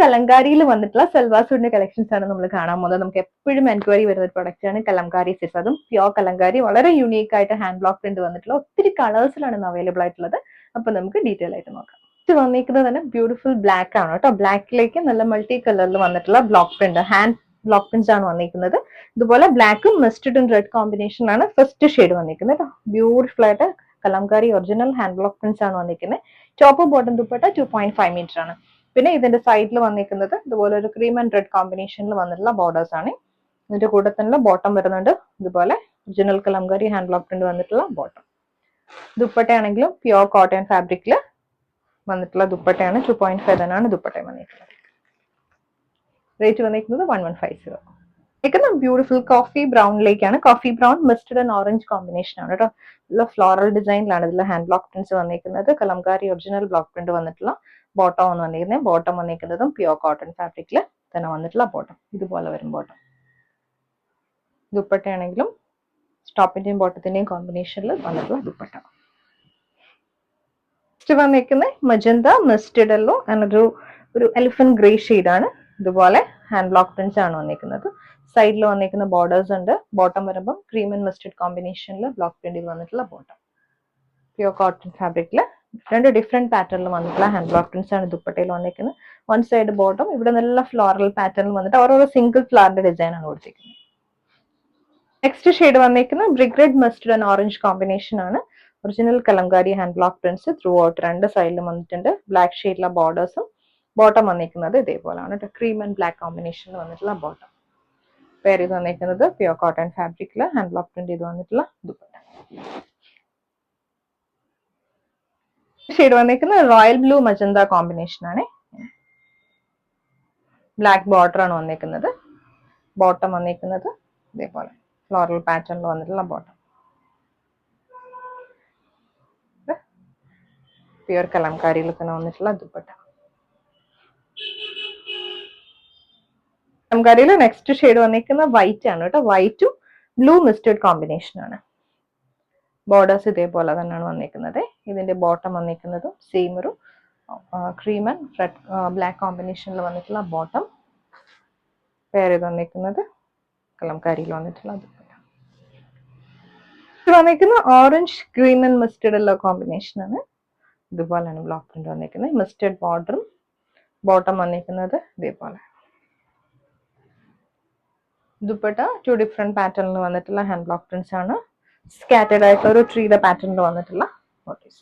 കലങ്കാരിയിൽ വന്നിട്ടുള്ള സൽവാർ സൂട്ടിന്റെ കളക്ഷൻസ് ആണ് നമ്മൾ കാണാൻ പോകുന്നത്. നമുക്ക് എപ്പോഴും എൻക്വയറി വരുന്ന ഒരു പ്രൊഡക്റ്റ് ആണ് കലംകാരി സെറ്റ്സ്. അതും പ്യോർ കലങ്കാരി, വളരെ യൂണീക്ക് ആയിട്ട് ഹാൻഡ് ബ്ലോക്ക് പ്രിന്റ് വന്നിട്ടുള്ള ഒത്തിരി കളേഴ്സിലാണ് ഇന്ന് അവൈലബിൾ ആയിട്ടുള്ളത്. അപ്പൊ നമുക്ക് ഡീറ്റെയിൽ ആയിട്ട് നോക്കാം. ഇത് വന്നിരിക്കുന്നത് തന്നെ ബ്യൂട്ടിഫുൾ ബ്ലാക്ക് ആണ് കേട്ടോ. ബ്ലാക്കിലേക്ക് നല്ല മൾട്ടി കളറിൽ വന്നിട്ടുള്ള block print, hand block prints ആണ് വന്നിരിക്കുന്നത്. ഇതുപോലെ ബ്ലാക്കും മസ്റ്റർഡും റെഡ് കോമ്പിനേഷനിലാണ് ഫസ്റ്റ് ഷെയ്ഡ് വന്നിരിക്കുന്നത്. ബ്യൂട്ടിഫുൾ ആയിട്ട് Kalamkari original hand block prints ആണ് വന്നിരിക്കുന്നത്. ടോപ്പ് ബോട്ടം ദുപ്പട്ട 2.5 മീറ്റർ ആണ്. പിന്നെ ഇതിന്റെ സൈഡിൽ വന്നിരിക്കുന്നത് ഇതുപോലെ ഒരു ക്രീം ആൻഡ് റെഡ് കോമ്പിനേഷനിൽ വന്നിട്ടുള്ള ബോർഡേഴ്സ് ആണ്. ഇതിന്റെ കൂടെ തന്നെ ബോട്ടം വരുന്നുണ്ട് ഇതുപോലെ original Kalamkari hand block print വന്നിട്ടുള്ള ബോട്ടം. ദുപ്പട്ടയാണെങ്കിലും പ്യോർ കോട്ടൺ ഫാബ്രിക്കിൽ വന്നിട്ടുള്ള ദുപ്പട്ടയാണ്. 2.5 തന്നെയാണ് ദുപ്പട്ട വന്നിട്ടുള്ളത്. റേറ്റ് വന്നിരിക്കുന്നത് 1150. ബ്യൂട്ടിഫുൾ കോഫി ബ്രൗണിലേക്കാണ്. Coffee brown mustard and orange combination ആണ് കേട്ടോ. നല്ല ഫ്ലോറൽ ഡിസൈനിലാണ് ഇതിൽ ഹാൻഡ് ബ്ലോക്ക് പ്രിന്റ്സ് വന്നിരിക്കുന്നത്. കലംകാരി ഒറിജിനൽ ബ്ലോക്ക് പ്രിന്റ് വന്നിട്ടുള്ള ബോട്ടം ആണ് വന്നിരിക്കുന്നത്. ബോട്ടം വന്നിരിക്കുന്നതും പ്യോർ കോട്ടൺ ഫാബ്രിക്കിൽ തന്നെ വന്നിട്ടുള്ള ബോട്ടം. ഇതുപോലെ വരും ബോട്ടം. ദുപ്പട്ടയാണെങ്കിലും സ്റ്റോപ്പിന്റെയും ബോട്ടത്തിന്റെയും കോമ്പിനേഷനിൽ വന്നിട്ടുള്ള ദുപ്പട്ട. നെക്സ്റ്റ് വന്നിരിക്കുന്നത് മജന്ത മസ്റ്റർഡ് യെല്ലോ ഒരു എലിഫന്റ് ഗ്രേ ഷെയ്ഡാണ്. ഇതുപോലെ ഹാൻഡ് ബ്ലോക്ക് പ്രിന്റ്സ് ആണ് വന്നിരിക്കുന്നത്. സൈഡിൽ വന്നിരിക്കുന്ന ബോർഡേഴ്സ് ഉണ്ട്. ബോട്ടം വരുമ്പം ക്രീം ആൻഡ് മസ്റ്റർഡ് കോമ്പിനേഷനിൽ ബ്ലോക്ക് പ്രിന്റിൽ വന്നിട്ടുള്ള ബോട്ടം. പ്യോർ കോട്ടൺ ഫാബ്രിക്കിൽ രണ്ട് ഡിഫറെന്റ് പാറ്റേണിൽ വന്നിട്ടുള്ള ഹാൻഡ് ബ്ലോക്ക് പ്രിന്റ്സ് ആണ് ദുപ്പട്ടയിൽ വന്നിരിക്കുന്നത്. വൺ സൈഡ് ബോട്ടം ഇവിടെ നല്ല ഫ്ലോറൽ പാറ്റേണിൽ വന്നിട്ട് ഓരോ സിംഗിൾ ഫ്ലവറിന്റെ ഡിസൈൻ ആണ് കൊടുത്തിരിക്കുന്നത്. നെക്സ്റ്റ് ഷെയ്ഡ് വന്നിരിക്കുന്നത് brick red mustard and orange combination ആണ്. Original Kalamkari hand block prints throughout രണ്ട് സൈഡിലും വന്നിട്ടുണ്ട്. ബ്ലാക്ക് ഷെയ്ഡിലെ ബോർഡേഴ്സും ബോട്ടം വന്നിരിക്കുന്നത് ഇതേപോലെയാണ്. ക്രീം ആൻഡ് ബ്ലാക്ക് കോമ്പിനേഷനിൽ വന്നിട്ടുള്ള ബോട്ടം. പേര് ഇത് വന്നിരിക്കുന്നത് പ്യോർ കോട്ടൺ ഫാബ്രിക്കിൽ ഹാൻഡ് ബ്ലോക്ക് പ്രിന്റ് ചെയ്ത് വന്നിട്ടുള്ള ദുപ്പട്ട. ഷെയ്ഡ് വന്നിരിക്കുന്നത് റോയൽ ബ്ലൂ മജന്ത കോമ്പിനേഷൻ ആണ്. ബ്ലാക്ക് ബോർഡർ ആണ് വന്നിരിക്കുന്നത്. ബോട്ടം വന്നിരിക്കുന്നത് ഇതേപോലെ ഫ്ലോറൽ പാറ്റേണിൽ വന്നിട്ടുള്ള ബോട്ടം. പ്യൂർ കലംകാരിയിൽ തന്നെ വന്നിട്ടുള്ള ദുപ്പട്ട. കലംകാരിയിൽ നെക്സ്റ്റ് ഷെയ്ഡ് വന്നിരിക്കുന്ന വൈറ്റ് ആണ് കേട്ടോ. വൈറ്റും ബ്ലൂ മിസ്റ്റേഡ് കോമ്പിനേഷൻ ആണ്. ബോർഡേഴ്സ് ഇതേപോലെ തന്നെയാണ് വന്നിരിക്കുന്നത്. ഇതിന്റെ ബോട്ടം വന്നിരിക്കുന്നതും സെയിം ഒരു ക്രീം ആൻഡ് റെഡ് ബ്ലാക്ക് കോമ്പിനേഷനിൽ വന്നിട്ടുള്ള ബോട്ടം. പേര് ഇത് വന്നിരിക്കുന്നത് കലംകാരിയിൽ വന്നിട്ടുള്ള ദുപ്പട്ട. ഇത് വന്നിരിക്കുന്ന orange green and mustard yellow combination ആണ്. ഇതുപോലെയാണ് ബ്ലോക്ക് പ്രിന്റ് വന്നിരിക്കുന്നത്. മസ്റ്റേർഡ് ബോർഡറും ബോട്ടം വന്നിരിക്കുന്നത് ഇതേപോലെ. ദുപ്പട്ട 2 ഡിഫറെന്റ് പാറ്റേണിൽ വന്നിട്ടുള്ള ഹാൻഡ് ബ്ലോക്ക് പ്രിന്റ്സ് ആണ്. സ്കാറ്റേർഡ് ആയിട്ടുള്ള ഒരു ട്രീയുടെ പാറ്റേണിൽ വന്നിട്ടുള്ള മോട്ടീവ്സ്.